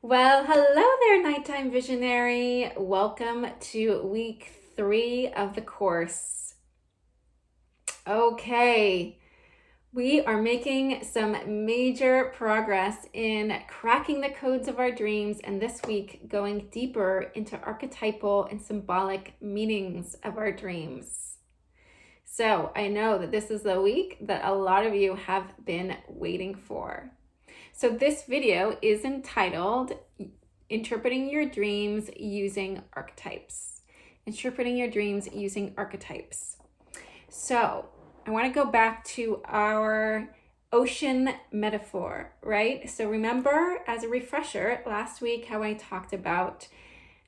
Well, hello there, Nighttime Visionary. Welcome to week 3 of the course. Okay, we are making some major progress in cracking the codes of our dreams, and this week going deeper into archetypal and symbolic meanings of our dreams. So I know that this is the week that a lot of you have been waiting for. So this video is entitled Interpreting Your Dreams Using Archetypes. Interpreting your dreams using archetypes. So I want to go back to our ocean metaphor, right? So remember, as a refresher, last week how I talked about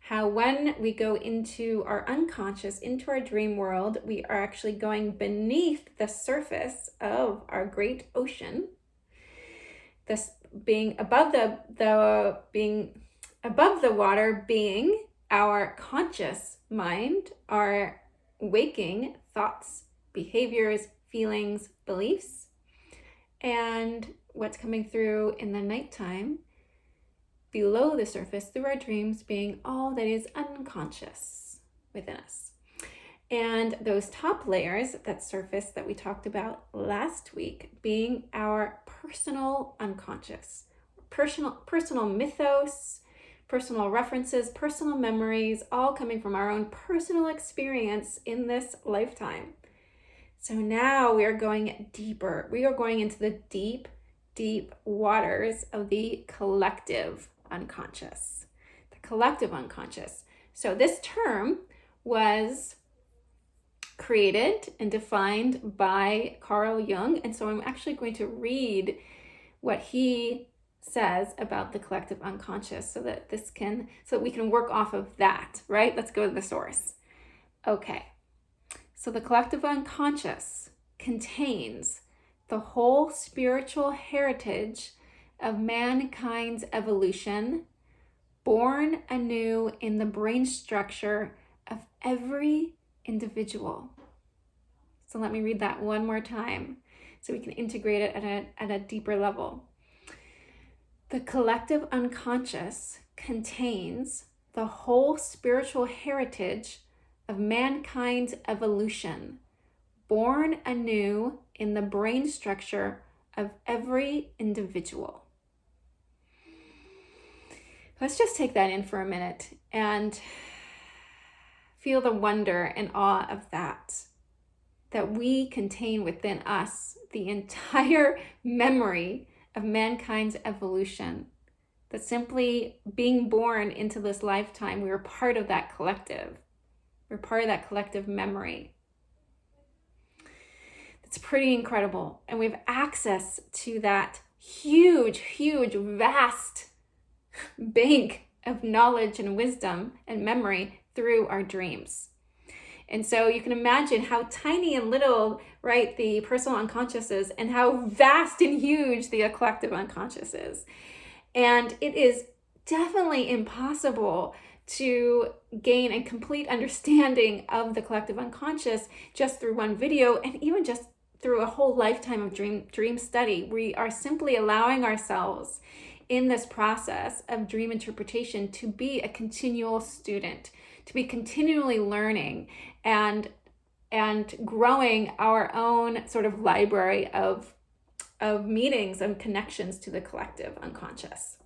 how when we go into our unconscious, into our dream world, we are actually going beneath the surface of our great ocean. This being above the water being our conscious mind, our waking thoughts, behaviors, feelings, beliefs, and what's coming through in the nighttime below the surface through our dreams being all that is unconscious within us. And those top layers, that surface that we talked about last week, being our personal unconscious, personal mythos, personal references, personal memories, all coming from our own personal experience in this lifetime. So now we are going deeper. We are going into the deep, deep waters of the collective unconscious. The collective unconscious. So this term was created and defined by Carl Jung. And so I'm actually going to read what he says about the collective unconscious so that we can work off of that, right? Let's go to the source. Okay. So the collective unconscious contains the whole spiritual heritage of mankind's evolution, born anew in the brain structure of every individual. So let me read that one more time so we can integrate it at a deeper level. The collective unconscious contains the whole spiritual heritage of mankind's evolution, born anew in the brain structure of every individual. Let's just take that in for a minute and feel the wonder and awe of that we contain within us the entire memory of mankind's evolution. That simply being born into this lifetime, we are part of that collective. We're part of that collective memory. It's pretty incredible. And we have access to that huge, huge, vast bank of knowledge and wisdom and memory through our dreams. And so you can imagine how tiny and little, right, the personal unconscious is, and how vast and huge the collective unconscious is. And it is definitely impossible to gain a complete understanding of the collective unconscious just through one video, and even just through a whole lifetime of dream study. We are simply allowing ourselves in this process of dream interpretation to be a continual student, to be continually learning and growing our own sort of library of meanings and connections to the collective unconscious.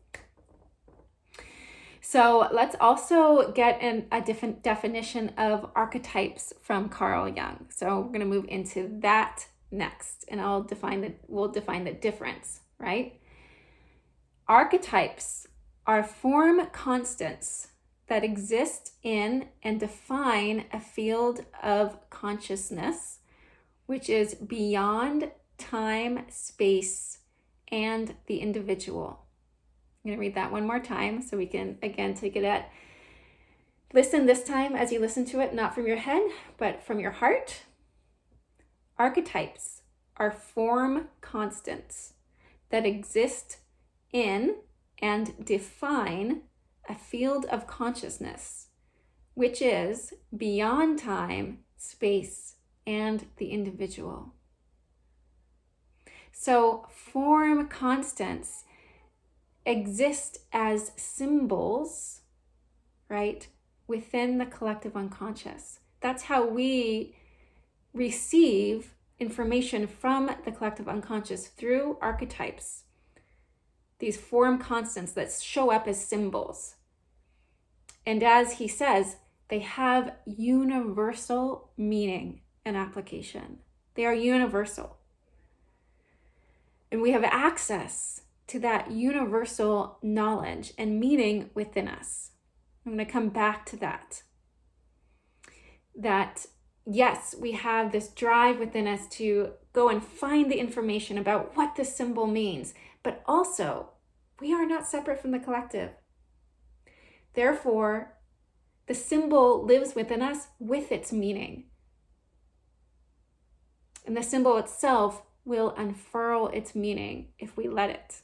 So let's also get a different definition of archetypes from Carl Jung. So we're going to move into that next, and we'll define the difference, right? Archetypes are form constants that exist in and define a field of consciousness, which is beyond time, space, and the individual. I'm going to read that one more time so we can, again, take it at, listen this time as you listen to it, not from your head, but from your heart. Archetypes are form constants that exist in and define a field of consciousness, which is beyond time, space, and the individual. So form constants exist as symbols, right, within the collective unconscious. That's how we receive information from the collective unconscious through archetypes, these form constants that show up as symbols. And as he says, they have universal meaning and application. They are universal. And we have access to that universal knowledge and meaning within us. I'm going to come back to that. That yes, we have this drive within us to go and find the information about what this symbol means, but also we are not separate from the collective. Therefore, the symbol lives within us with its meaning. And the symbol itself will unfurl its meaning if we let it.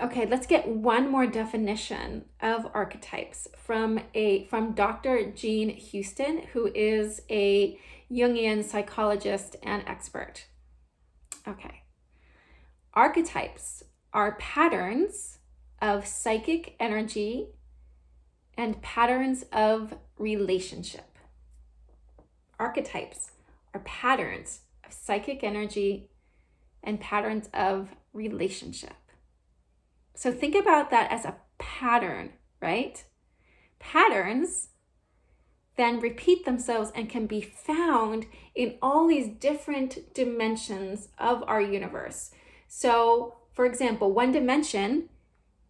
Okay, let's get one more definition of archetypes from Dr. Jean Houston, who is a Jungian psychologist and expert. Okay. Archetypes are patterns of psychic energy and patterns of relationship. Archetypes are patterns of psychic energy and patterns of relationship. So think about that as a pattern, right? Patterns then repeat themselves and can be found in all these different dimensions of our universe. So, for example, one dimension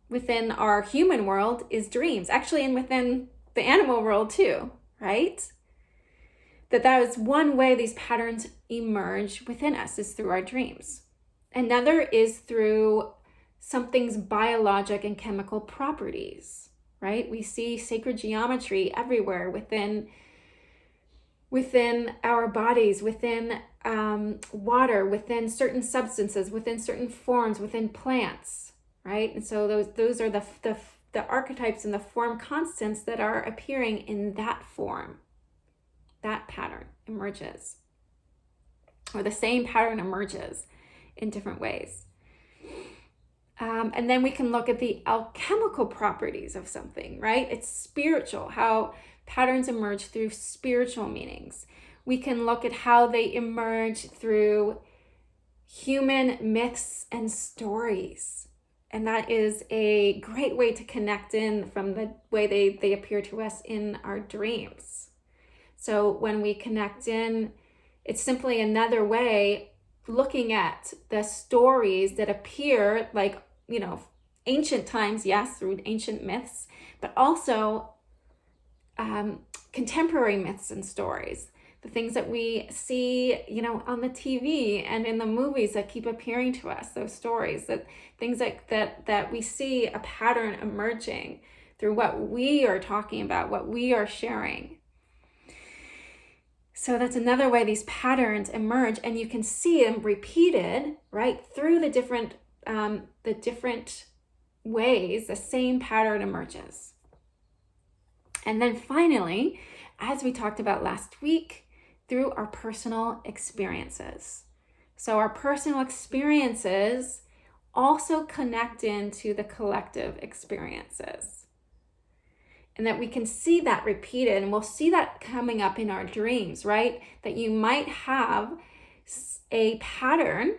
within our human world is dreams, actually, and within the animal world too, right? That is one way these patterns emerge within us, is through our dreams. Another is through something's biologic and chemical properties, right? We see sacred geometry everywhere within our bodies, within water, within certain substances, within certain forms, within plants, right? And so those are the archetypes and the form constants that are appearing in that form. That pattern emerges, or the same pattern emerges in different ways. And then we can look at the alchemical properties of something, right? It's spiritual, how patterns emerge through spiritual meanings. We can look at how they emerge through human myths and stories. And that is a great way to connect in from the way they appear to us in our dreams. So when we connect in, it's simply another way looking at the stories that appear like, ancient times, yes, through ancient myths, but also contemporary myths and stories, the things that we see, on the TV and in the movies that keep appearing to us, those stories, things that we see a pattern emerging through what we are talking about, what we are sharing. So that's another way these patterns emerge, and you can see them repeated, right, through the different ways the same pattern emerges. And then finally, as we talked about last week, through our personal experiences. So our personal experiences also connect into the collective experiences. And that we can see that repeated, and we'll see that coming up in our dreams, right? That you might have a pattern,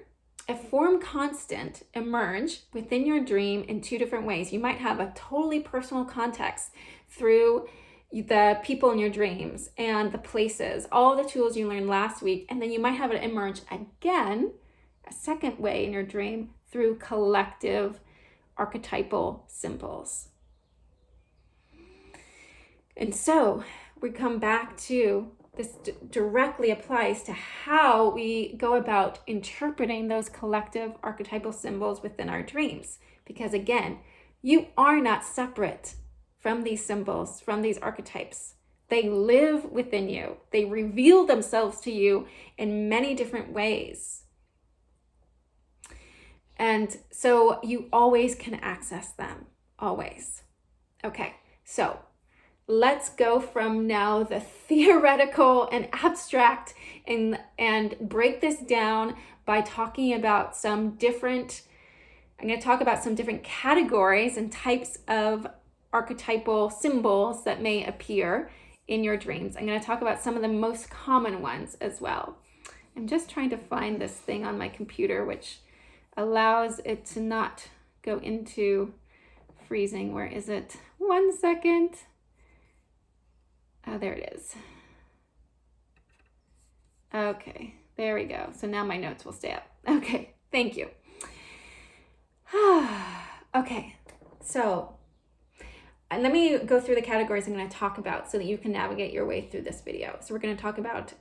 a form constant emerge within your dream in two different ways. You might have a totally personal context through the people in your dreams and the places, all the tools you learned last week, and then you might have it emerge again, a second way in your dream, through collective archetypal symbols. And so we come back to this directly applies to how we go about interpreting those collective archetypal symbols within our dreams. Because again, you are not separate from these symbols, from these archetypes. They live within you. They reveal themselves to you in many different ways. And so you always can access them, always. Okay, so let's go from now the theoretical and abstract and break this down by talking about I'm going to talk about some different categories and types of archetypal symbols that may appear in your dreams. I'm going to talk about some of the most common ones as well. I'm just trying to find this thing on my computer, which allows it to not go into freezing. Where is it? 1 second. Oh, there it is. Okay, there we go. So now my notes will stay up. Okay, thank you. Okay, so let me go through the categories I'm going to talk about so that you can navigate your way through this video. So we're going to talk about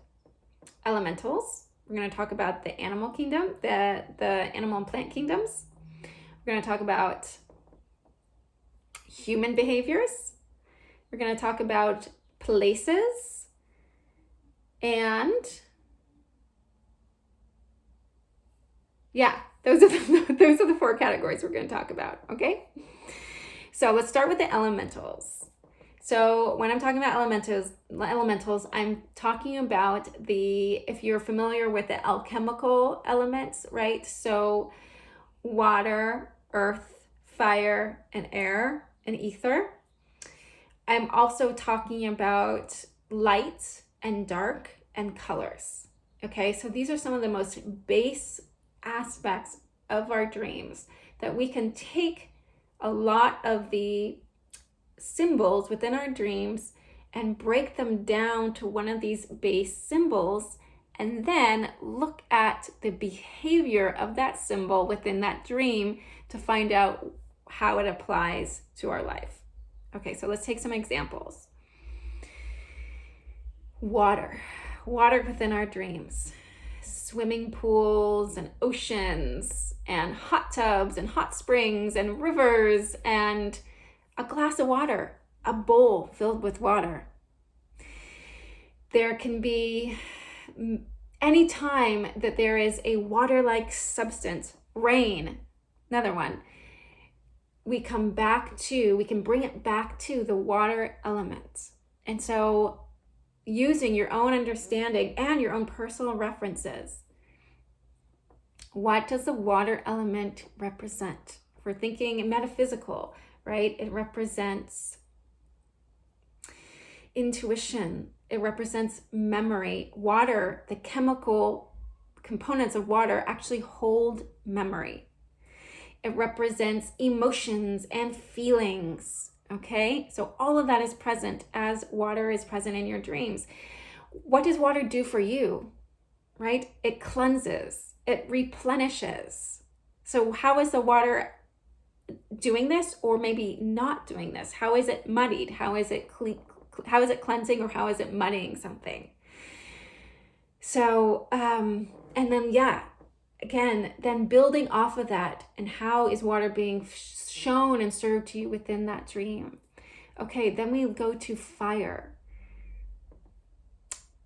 elementals. We're going to talk about the animal kingdom, the animal and plant kingdoms. We're going to talk about human behaviors. We're going to talk about places, and yeah, those are the 4 categories we're going to talk about, okay? So let's start with the elementals. So when I'm talking about elementals, I'm talking about if you're familiar with the alchemical elements, right? So water, earth, fire, and air, and ether. I'm also talking about light and dark and colors, okay? So these are some of the most base aspects of our dreams that we can take a lot of the symbols within our dreams and break them down to one of these base symbols, and then look at the behavior of that symbol within that dream to find out how it applies to our life. Okay, so let's take some examples. Water within our dreams. Swimming pools and oceans and hot tubs and hot springs and rivers and a glass of water, a bowl filled with water. There can be any time that there is a water-like substance, rain, another one, we can bring it back to the water element. And so using your own understanding and your own personal references, what does the water element represent? If we're thinking metaphysical, right? It represents intuition. It represents memory. Water, the chemical components of water actually hold memory. It represents emotions and feelings, okay? So all of that is present as water is present in your dreams. What does water do for you, right? It cleanses, it replenishes. So how is the water doing this, or maybe not doing this? How is it muddied? How is it cleansing, or how is it muddying something? So, and then, again, then building off of that, and how is water being shown and served to you within that dream? Okay, then we go to fire.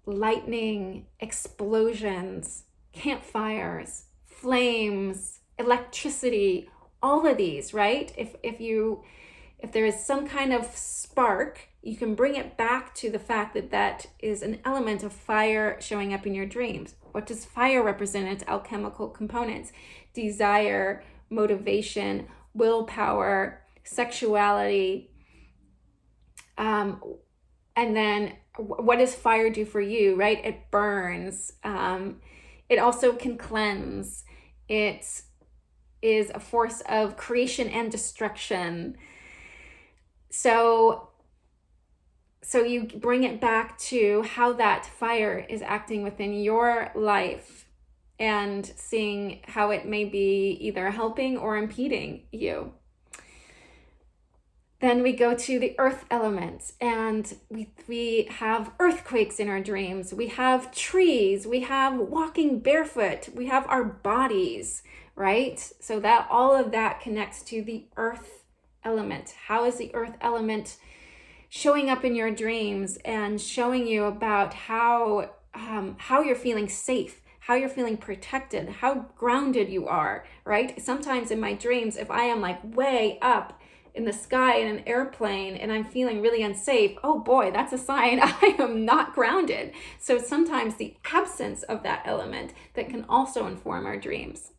Lightning, explosions, campfires, flames, electricity, all of these, right? If there is some kind of spark, you can bring it back to the fact that that is an element of fire showing up in your dreams. What does fire represent? Its alchemical components: desire, motivation, willpower, sexuality. And then what does fire do for you, right? It burns. It also can cleanse. It is a force of creation and destruction. So you bring it back to how that fire is acting within your life and seeing how it may be either helping or impeding you. Then we go to the earth element, and we have earthquakes in our dreams. We have trees. We have walking barefoot. We have our bodies, right? So that all of that connects to the earth element. How is the earth element showing up in your dreams and showing you about how you're feeling safe, how you're feeling protected, how grounded you are, right? Sometimes in my dreams, if I am like way up in the sky in an airplane and I'm feeling really unsafe, oh boy, that's a sign I am not grounded. So sometimes the absence of that element that can also inform our dreams.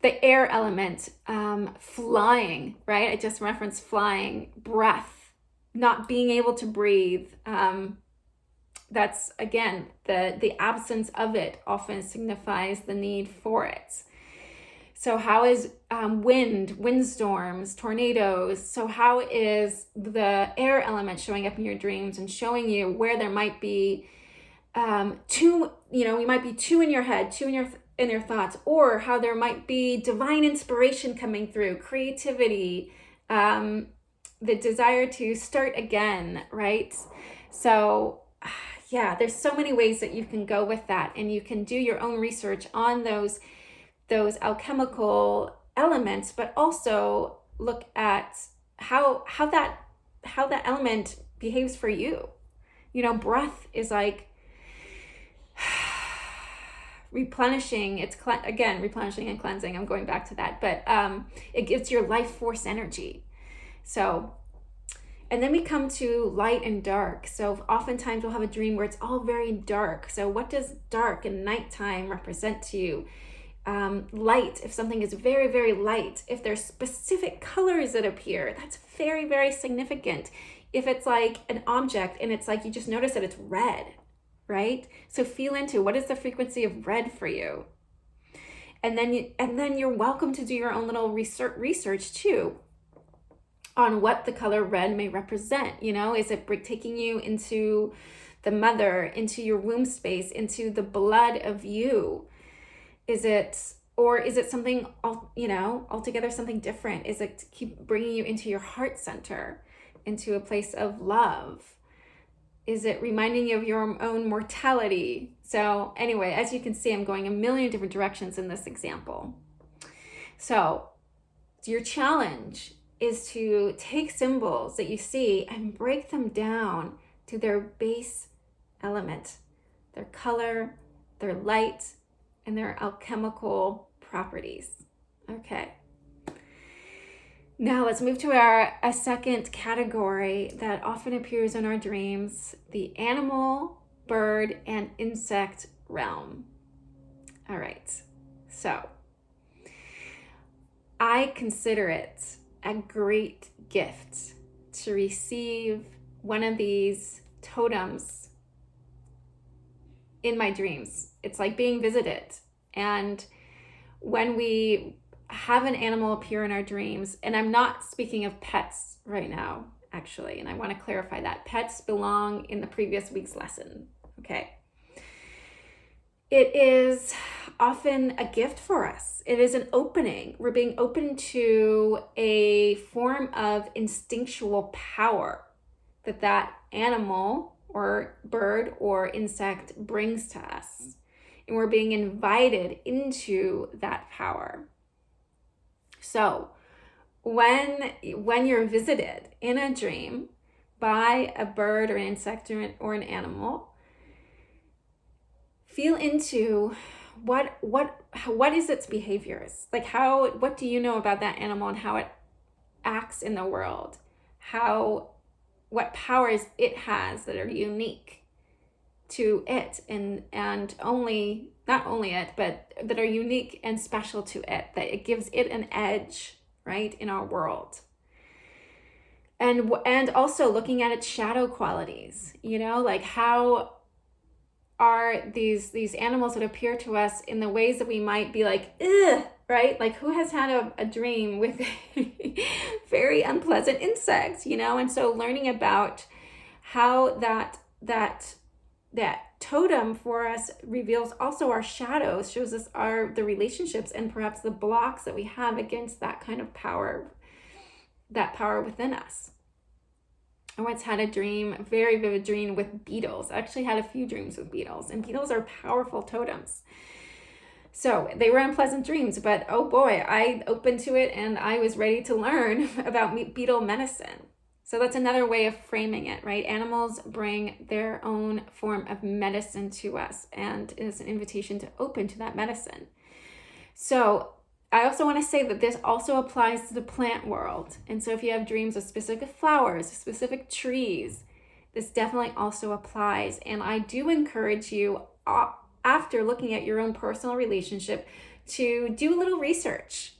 The air element, flying, right? I just referenced flying, breath, not being able to breathe. That's, again, the absence of it often signifies the need for it. So how is windstorms, tornadoes? So how is the air element showing up in your dreams and showing you where there might be two, you might be two in your head, two in your thoughts, or how there might be divine inspiration coming through, creativity, the desire to start again, right? So yeah, there's so many ways that you can go with that, and you can do your own research on those alchemical elements, but also look at how that element behaves for you. Breath is like replenishing. It's replenishing and cleansing. I'm going back to that, but it gives your life force energy. So, and then we come to light and dark. So oftentimes we'll have a dream where it's all very dark. So what does dark and nighttime represent to you? Light, if something is very, very light, if there's specific colors that appear, that's very, very significant. If it's like an object and it's like you just notice that it's red, right? So feel into what is the frequency of red for you. And then you're welcome to do your own little research too on what the color red may represent. Is it taking you into the mother, into your womb space, into the blood of you? Is it something, altogether something different? Is it to keep bringing you into your heart center, into a place of love? Is it reminding you of your own mortality? So anyway, as you can see, I'm going a million different directions in this example. So your challenge is to take symbols that you see and break them down to their base element, their color, their light, and their alchemical properties. Okay. Now let's move to a second category that often appears in our dreams, the animal, bird, and insect realm. All right. So I consider it a great gift to receive one of these totems in my dreams. It's like being visited. And when we have an animal appear in our dreams, and I'm not speaking of pets right now, actually, and I want to clarify that. Pets belong in the previous week's lesson, okay? It is often a gift for us. It is an opening. We're being open to a form of instinctual power that animal or bird or insect brings to us. And we're being invited into that power. So when you're visited in a dream by a bird or an insect or an animal, feel into what is its behaviors? Like what do you know about that animal and how it acts in the world? What powers it has that are unique to it and not only it, but that are unique and special to it, that it gives it an edge, right, in our world. And also looking at its shadow qualities, like how are these animals that appear to us in the ways that we might be like, ugh, right? Like who has had a dream with very unpleasant insects, And so learning about how that totem for us reveals also our shadows, shows us the relationships and perhaps the blocks that we have against that kind of power, that power within us. I once had a very vivid dream with beetles. I actually had a few dreams with beetles, and beetles are powerful totems. So they were unpleasant dreams, but oh boy, I opened to it and I was ready to learn about beetle medicine. So that's another way of framing it, right? Animals bring their own form of medicine to us, and it's an invitation to open to that medicine. So I also want to say that this also applies to the plant world. And so if you have dreams of specific flowers, specific trees, this definitely also applies. And I do encourage you, after looking at your own personal relationship, to do a little research,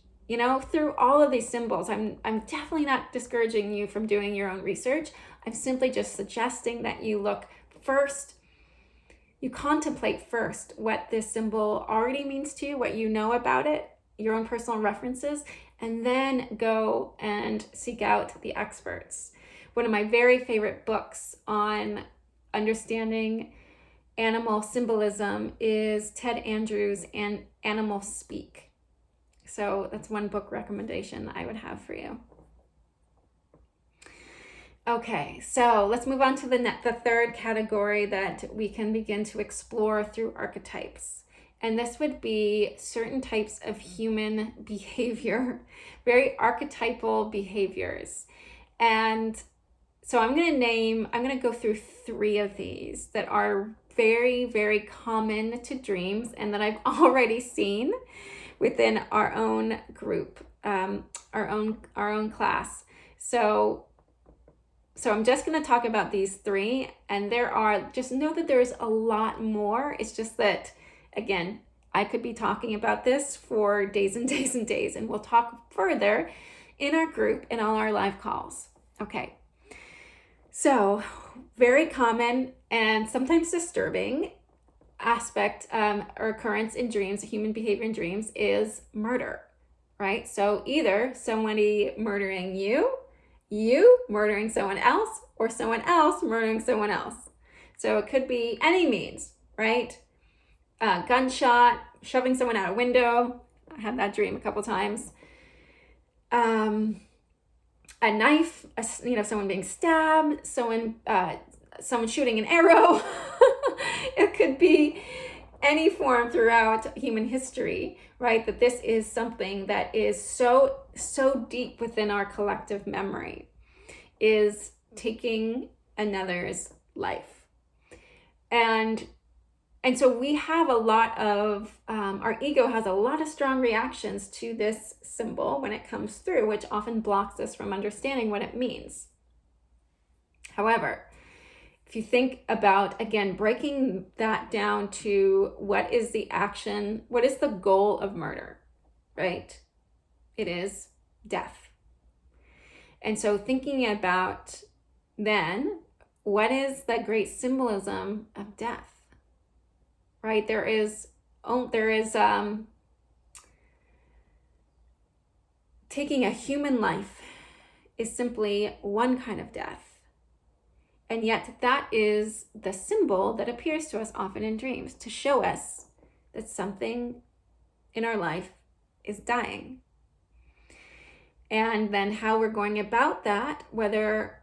through all of these symbols. I'm definitely not discouraging you from doing your own research. I'm simply just suggesting that you look first, you contemplate first what this symbol already means to you, what you know about it, your own personal references, and then go and seek out the experts. One of my very favorite books on understanding animal symbolism is Ted Andrews' and Animal Speak. So that's one book recommendation I would have for you. Okay, so let's move on to the third category that we can begin to explore through archetypes. And this would be certain types of human behavior, very archetypal behaviors. And so I'm going to go through 3 of these that are very, very common to dreams and that I've already seen within our own group, our own class. So I'm just going to talk about these 3, and just know that there's a lot more. It's just that, again, I could be talking about this for days and days and days, and we'll talk further in our group and on our live calls. Okay. So, very common and sometimes disturbing aspect or occurrence in dreams, human behavior in dreams, is murder, right? So either somebody murdering you murdering someone else, or someone else murdering someone else. So it could be any means, right? Gunshot, shoving someone out a window. I had that dream a couple times. A knife, someone being stabbed, someone shooting an arrow. It could be any form throughout human history, right? That this is something that is so deep within our collective memory, is taking another's life. And so we have a lot of, our ego has a lot of strong reactions to this symbol when it comes through, which often blocks us from understanding what it means. However, if you think about, again, breaking that down to what is the action, what is the goal of murder, right? It is death. And so thinking about then, what is the great symbolism of death, right? There is taking a human life is simply one kind of death. And yet that is the symbol that appears to us often in dreams, to show us that something in our life is dying. And then how we're going about that, whether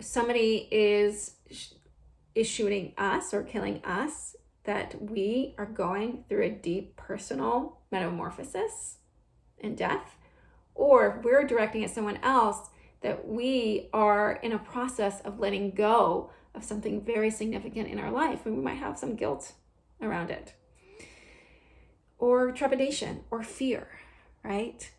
somebody is shooting us or killing us, that we are going through a deep personal metamorphosis and death, or if we're directing at someone else, that we are in a process of letting go of something very significant in our life, and we might have some guilt around it, or trepidation, or fear, right?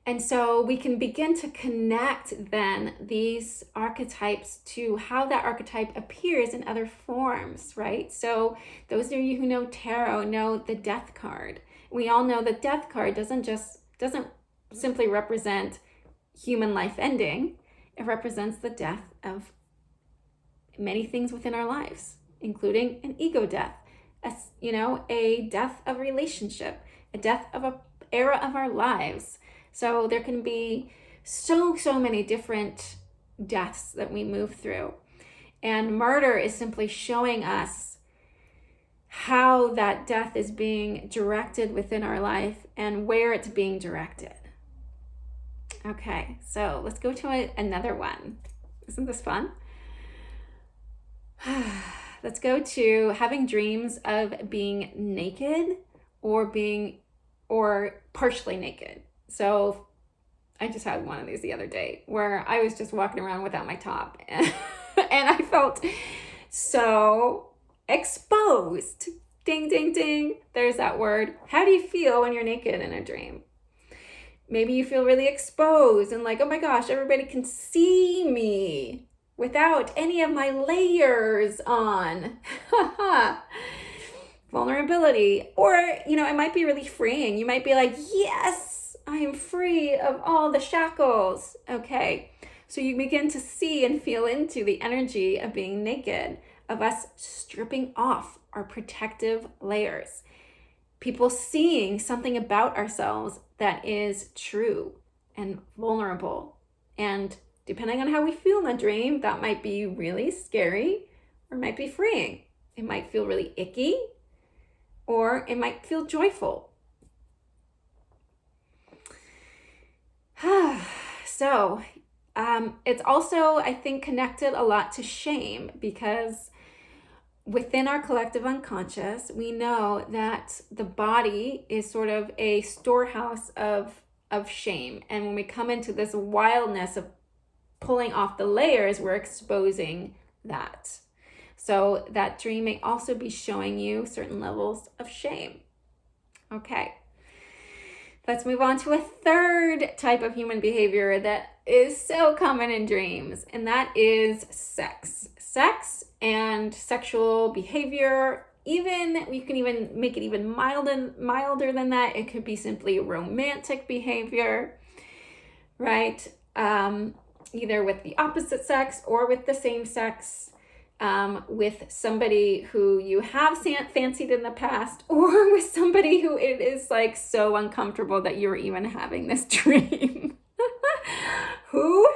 And so we can begin to connect then these archetypes to how that archetype appears in other forms, right? So those of you who know tarot know the death card. We all know the death card doesn't simply represent human life ending. It represents the death of many things within our lives, including an ego death, a death of relationship, a death of an era of our lives. So there can be so many different deaths that we move through. And murder is simply showing us how that death is being directed within our life and where it's being directed. Okay, so let's go to another one. Isn't this fun? Let's go to having dreams of being naked or partially naked. So I just had one of these the other day where I was just walking around without my top and I felt so exposed Ding, ding, ding. There's that word. How do you feel when you're naked in a dream? Maybe you feel really exposed and like, oh my gosh, everybody can see me without any of my layers on. Vulnerability. Or, it might be really freeing. You might be like, yes, I am free of all the shackles. Okay. So you begin to see and feel into the energy of being naked, of us stripping off our protective layers. People seeing something about ourselves that is true and vulnerable. And depending on how we feel in the dream, that might be really scary or might be freeing. It might feel really icky or it might feel joyful. So it's also, I think, connected a lot to shame, because within our collective unconscious, we know that the body is sort of a storehouse of shame. And when we come into this wildness of pulling off the layers, we're exposing that. So that dream may also be showing you certain levels of shame. Okay. Let's move on to a third type of human behavior that is so common in dreams, and that is sex. Sex and sexual behavior. Even we can even make it even milder than that. It could be simply romantic behavior, right? Either with the opposite sex or with the same sex, with somebody who you have fancied in the past, or with somebody who it is like so uncomfortable that you're even having this dream. Who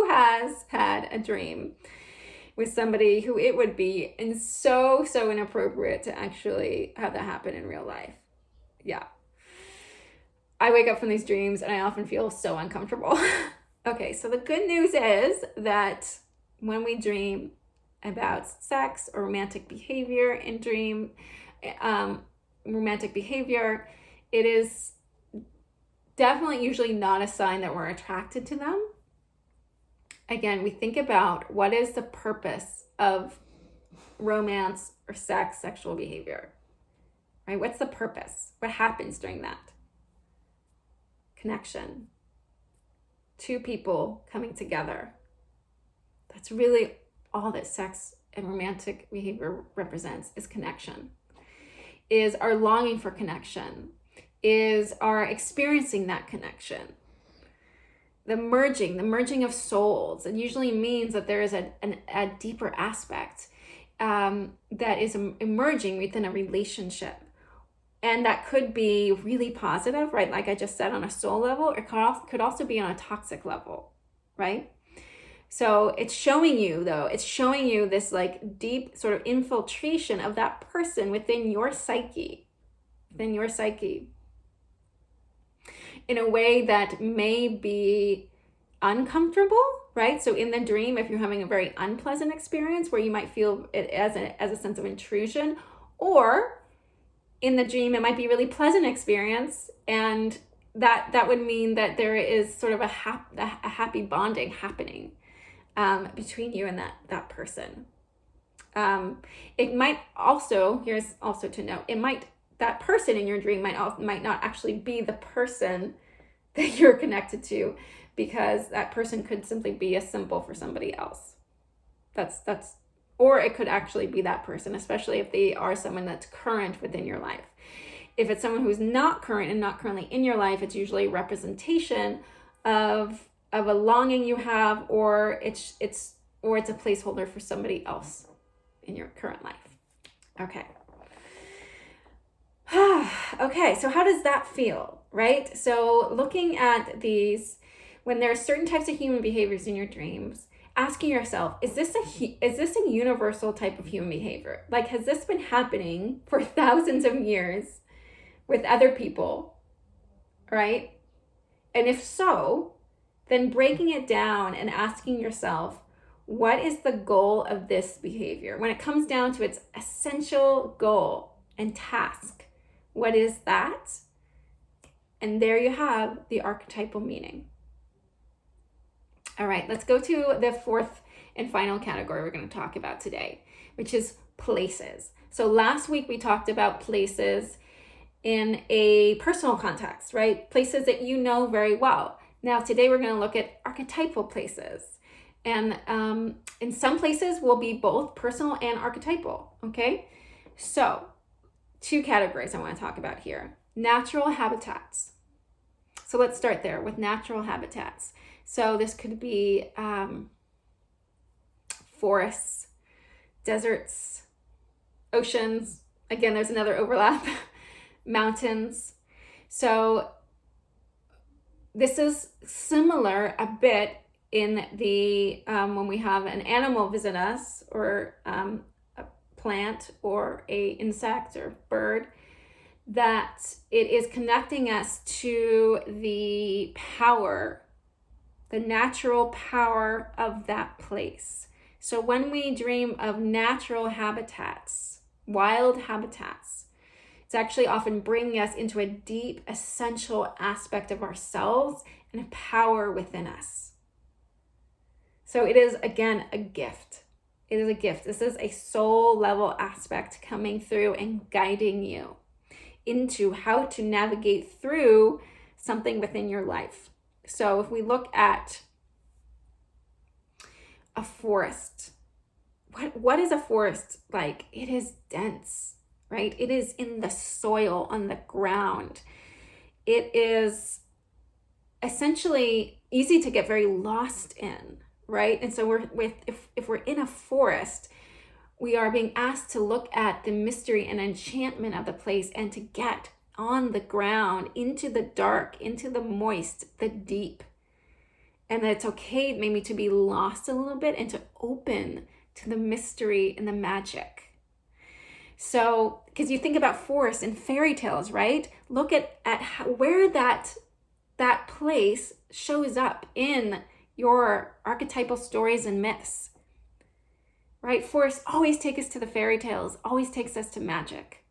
has had a dream with somebody who it would be so inappropriate to actually have that happen in real life? Yeah. I wake up from these dreams and I often feel so uncomfortable. Okay, so the good news is that when we dream about sex or romantic behavior in dream, it is definitely usually not a sign that we're attracted to them. Again, we think about what is the purpose of romance or sexual behavior, right? What's the purpose? What happens during that? Connection. Two people coming together. That's really all that sex and romantic behavior represents, is connection. Is our longing for connection. Is our experiencing that connection. The merging of souls. It usually means that there is a deeper aspect that is emerging within a relationship. And that could be really positive, right? Like I just said, on a soul level. It could also be on a toxic level, right? So it's showing you this like deep sort of infiltration of that person within your psyche, in a way that may be uncomfortable, right? So in the dream, if you're having a very unpleasant experience where you might feel it as a sense of intrusion, or in the dream, it might be a really pleasant experience, and that would mean that there is sort of a happy bonding happening between you and that person. It might also, here's also to note, that person in your dream might not actually be the person that you're connected to, because that person could simply be a symbol for somebody else. Or it could actually be that person, especially if they are someone that's current within your life. If it's someone who's not current and not currently in your life, it's usually a representation of a longing you have, or it's a placeholder for somebody else in your current life. Okay. Okay, so how does that feel, right? So looking at these, when there are certain types of human behaviors in your dreams, asking yourself, is this a universal type of human behavior? Like, has this been happening for thousands of years with other people, right? And if so, then breaking it down and asking yourself, what is the goal of this behavior? When it comes down to its essential goal and task, what is that? And there you have the archetypal meaning. All right, let's go to the fourth and final category we're going to talk about today, which is places. So last week we talked about places in a personal context, right? Places that you know very well. Now today we're going to look at archetypal places. And in some places will be both personal and archetypal, okay? So 2 categories I want to talk about here. Natural habitats. So let's start there with natural habitats. So this could be forests, deserts, oceans. Again, there's another overlap. Mountains. So this is similar a bit in the when we have an animal visit us, or a plant or a insect or bird, that it is connecting us to the power, the natural power of that place. So when we dream of natural habitats, wild habitats, it's actually often bringing us into a deep, essential aspect of ourselves and a power within us. So it is, again, a gift. It is a gift. This is a soul level aspect coming through and guiding you into how to navigate through something within your life. So if we look at a forest, what is a forest like? It is dense, right? It is in the soil, on the ground. It is essentially easy to get very lost in, right? And so if we're in a forest, we are being asked to look at the mystery and enchantment of the place and to get on the ground, into the dark, into the moist, the deep. And that it's okay maybe to be lost a little bit and to open to the mystery and the magic. So, because you think about forests and fairy tales, right? Look at where that place shows up in your archetypal stories and myths, right? Forests always take us to the fairy tales, always takes us to magic.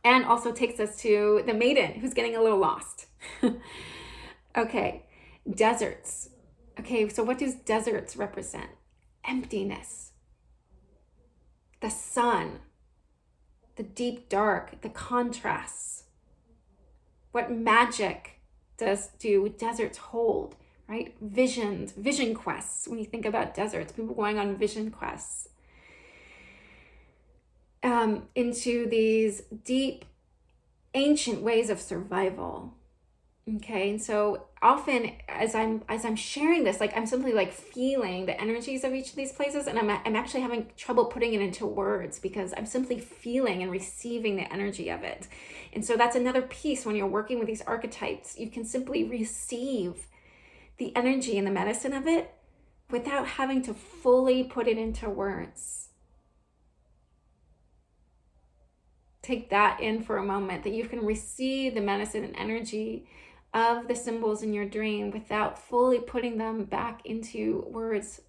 And also takes us to the maiden who's getting a little lost. Okay, deserts. Okay, so what do deserts represent? Emptiness. The sun, the deep dark, the contrasts. What magic do deserts hold, right? Vision quests. When you think about deserts, people going on vision quests into these deep, ancient ways of survival. Okay, and so often as I'm sharing this, like I'm simply like feeling the energies of each of these places, and I'm actually having trouble putting it into words because I'm simply feeling and receiving the energy of it. And so that's another piece when you're working with these archetypes. You can simply receive the energy and the medicine of it without having to fully put it into words. Take that in for a moment, that you can receive the medicine and energy of the symbols in your dream without fully putting them back into words,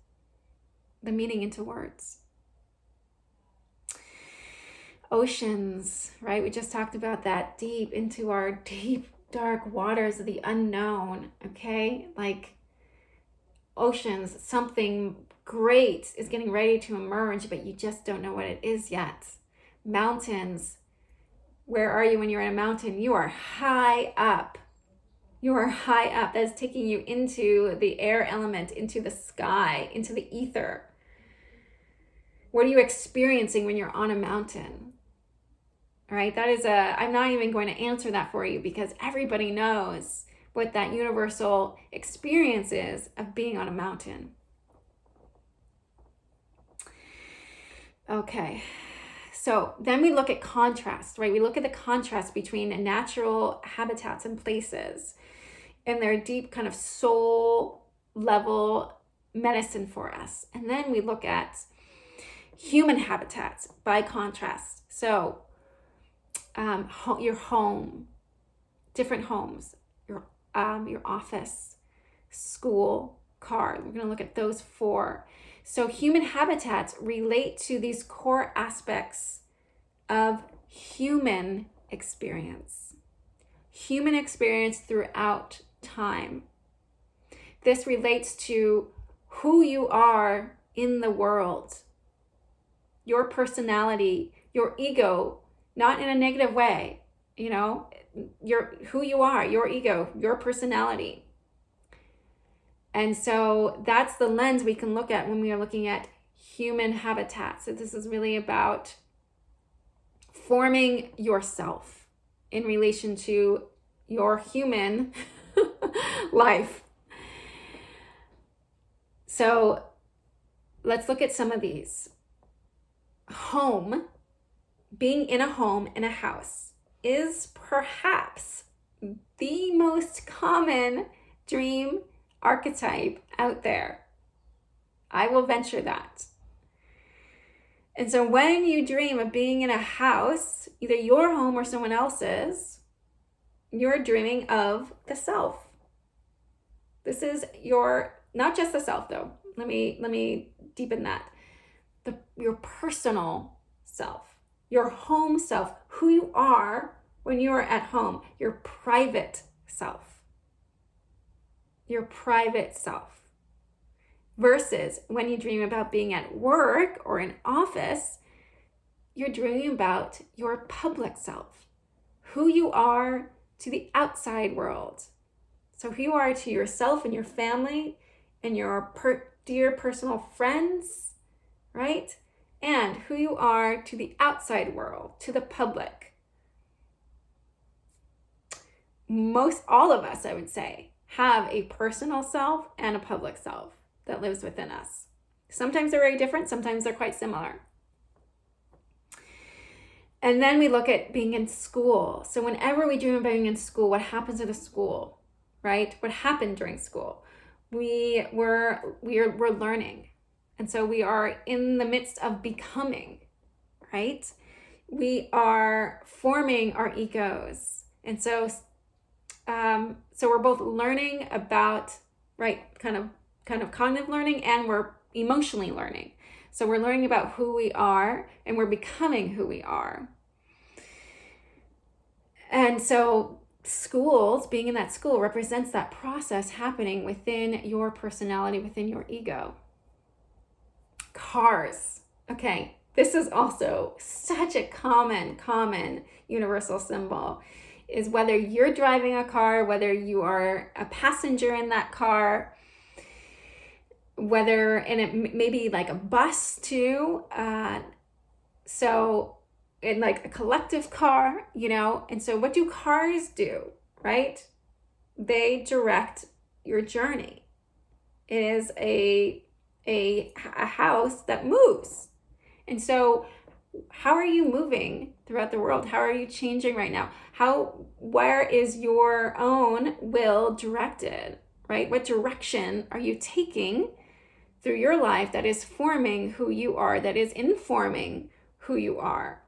the meaning into words. Oceans, right? We just talked about that, deep into our deep, dark waters of the unknown, okay? Like oceans, something great is getting ready to emerge, but you just don't know what it is yet. Mountains, where are you when you're in a mountain? You are high up. You are high up. That is taking you into the air element, into the sky, into the ether. What are you experiencing when you're on a mountain? All right, I'm not even going to answer that for you because everybody knows what that universal experience is of being on a mountain. Okay. So then we look at contrast, right? We look at the contrast between natural habitats and places and their deep kind of soul level medicine for us. And then we look at human habitats by contrast. So your home, different homes, your office, school, car. We're going to look at those 4. So human habitats relate to these core aspects of human experience throughout time. This relates to who you are in the world, your personality, your ego, not in a negative way, who you are, your ego, your personality. And so that's the lens we can look at when we are looking at human habitat. So this is really about forming yourself in relation to your human life. So let's look at some of these. Home, being in a home, in a house, is perhaps the most common dream archetype out there. I will venture that. And so when you dream of being in a house, either your home or someone else's, you're dreaming of the self. This is not just the self though. Let me deepen that. Your personal self, your home self, who you are when you are at home, your private self. Your private self. Versus when you dream about being at work or in office, you're dreaming about your public self, who you are to the outside world. So who you are to yourself and your family and your dear personal friends, right? And who you are to the outside world, to the public. All of us, I would say, have a personal self and a public self that lives within us. Sometimes they're very different, sometimes they're quite similar. And then we look at being in school. So whenever we dream about being in school, what happens at a school, right? What happened during school? We're learning. And so we are in the midst of becoming, right? We are forming our egos. And so we're both learning about, right, kind of cognitive learning, and we're emotionally learning. So we're learning about who we are and we're becoming who we are. And so schools, being in that school, represents that process happening within your personality, within your ego. Cars. Okay, this is also such a common universal symbol, is whether you're driving a car, whether you are a passenger in that car, and it may be like a bus too. So in like a collective car, and so what do cars do, right? They direct your journey. It is a house that moves. And so how are you moving throughout the world? How are you changing right now? Where is your own will directed, right? What direction are you taking through your life that is forming who you are, that is informing who you are?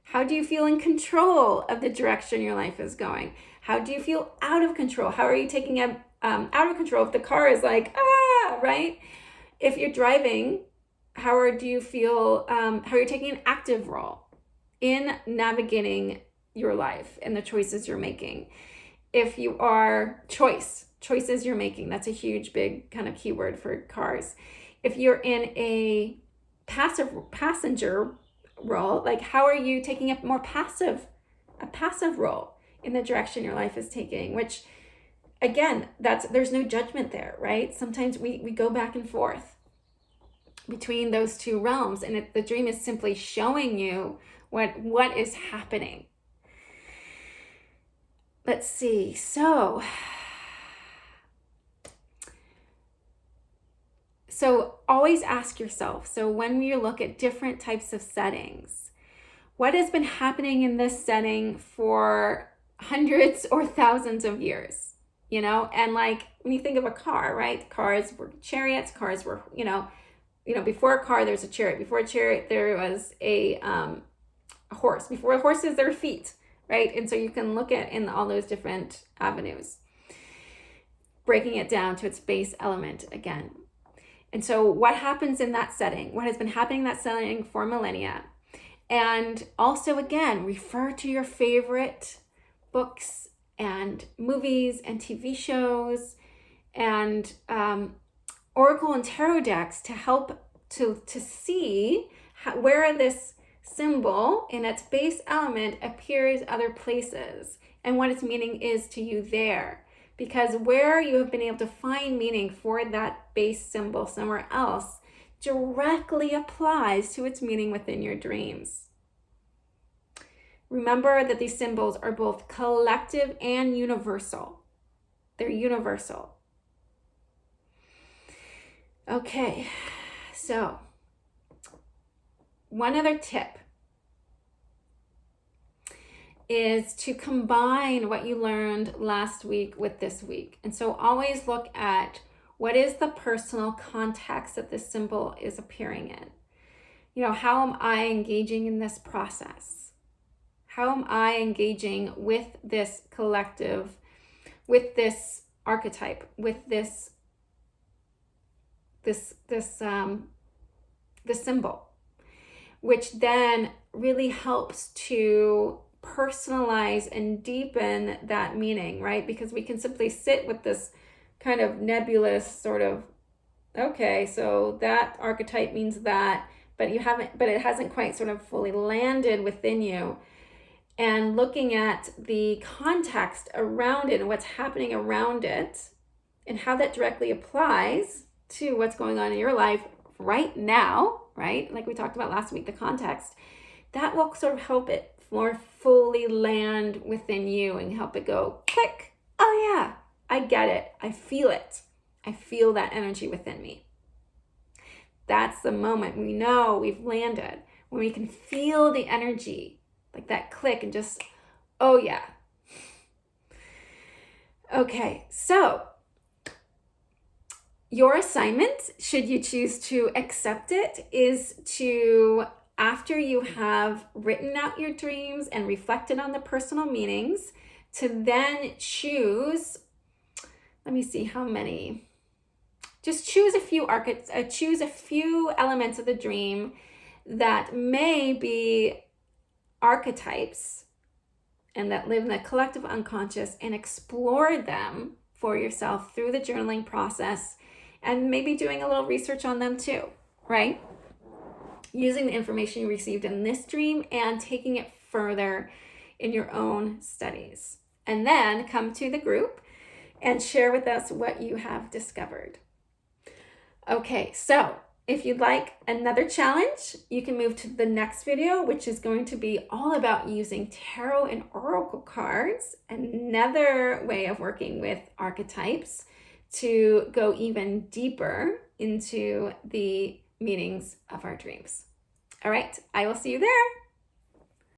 How do you feel in control of the direction your life is going? How do you feel out of control? How are you taking out of control if the car is like, right? If you're driving, how do you feel, how are you taking an active role in navigating your life and the choices you're making? If you are choices you're making, that's a huge, big kind of keyword for cars. If you're in a passenger role, like how are you taking a more passive role in the direction your life is taking? Which, again, there's no judgment there, right? Sometimes we go back and forth between those two realms, and the dream is simply showing you what is happening. Let's see. So always ask yourself, so when you look at different types of settings, what has been happening in this setting for hundreds or thousands of years? And like when you think of a car, right? Cars were chariots, cars were, before a car, there's a chariot. Before a chariot, there was a horse. Before horses, there were feet, right? And so you can look at in all those different avenues, breaking it down to its base element again. And so what happens in that setting? What has been happening in that setting for millennia? And also, again, refer to your favorite books and movies and TV shows and oracle and tarot decks to help to see where this symbol in its base element appears other places and what its meaning is to you there. Because where you have been able to find meaning for that base symbol somewhere else directly applies to its meaning within your dreams. Remember that these symbols are both collective and universal. They're universal. Okay, so one other tip is to combine what you learned last week with this week. And so always look at what is the personal context that this symbol is appearing in. You know, how am I engaging in this process? How am I engaging with this collective, with this archetype, with this symbol, which then really helps to personalize and deepen that meaning, right? Because we can simply sit with this kind of nebulous sort of, okay, so that archetype means that, but it hasn't quite sort of fully landed within you. And looking at the context around it and what's happening around it and how that directly applies to what's going on in your life right now, right? Like we talked about last week, the context, that will sort of help it more fully land within you and help it go click. Oh yeah, I get it. I feel it. I feel that energy within me. That's the moment we know we've landed, when we can feel the energy, like that click and just, oh yeah. Okay, so your assignment, should you choose to accept it, is to, after you have written out your dreams and reflected on the personal meanings, to then choose, let me see how many, just choose a few elements of the dream that may be archetypes and that live in the collective unconscious, and explore them for yourself through the journaling process, and maybe doing a little research on them too, right? Using the information you received in this dream and taking it further in your own studies. And then come to the group and share with us what you have discovered. Okay, so if you'd like another challenge, you can move to the next video, which is going to be all about using tarot and oracle cards, another way of working with archetypes to go even deeper into the meanings of our dreams. All right, I will see you there.